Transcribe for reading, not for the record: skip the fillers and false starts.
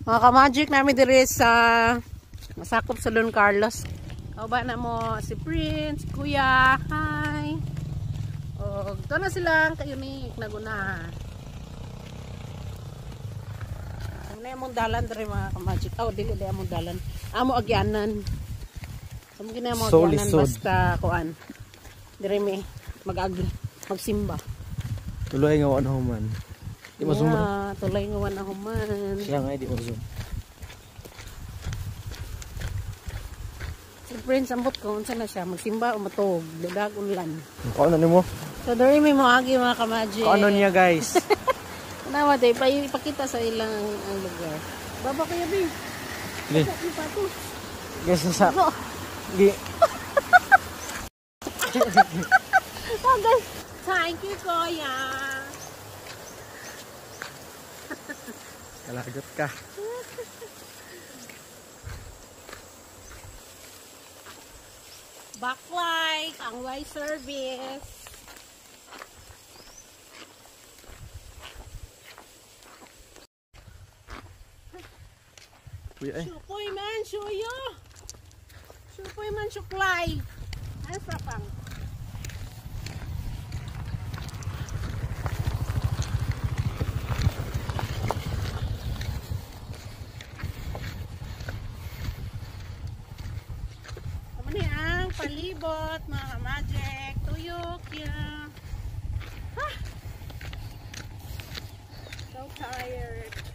Mga ka-magic namin diri sa masakop sa Don Carlos. Kauba na mo si Prince, Kuya, hi. O, ito na silang kayunik naguna. Ano yung mong dalan diri mga ka-magic? Oh, dili di among dalan. Amo agyanan. Amo gina mo agyanan basta kuan. Diri mi magsimba. Tuloy nga wala human. Di mo zoom. Tuloy nga wala human. Siya nga di mo zoom. Si Prince ambot ko unsa na siya magsimba o matog, dadag ulan. Ano nimo? So diri mi moagi mga ka-magic. Ano niya guys? Nawa day ipakita sa ilang ang lugar. Baba kuya Bi. Ni. Guys sa. Gi. Oh guys, thank you kuya. Kalagot ka. Backlight, ang Y service. Kuya eh. Supoy man, suyo. Supoy man, suklay. Ano sa pang? Ano ang palibot, mga magic, tuyok, yeah. So tired.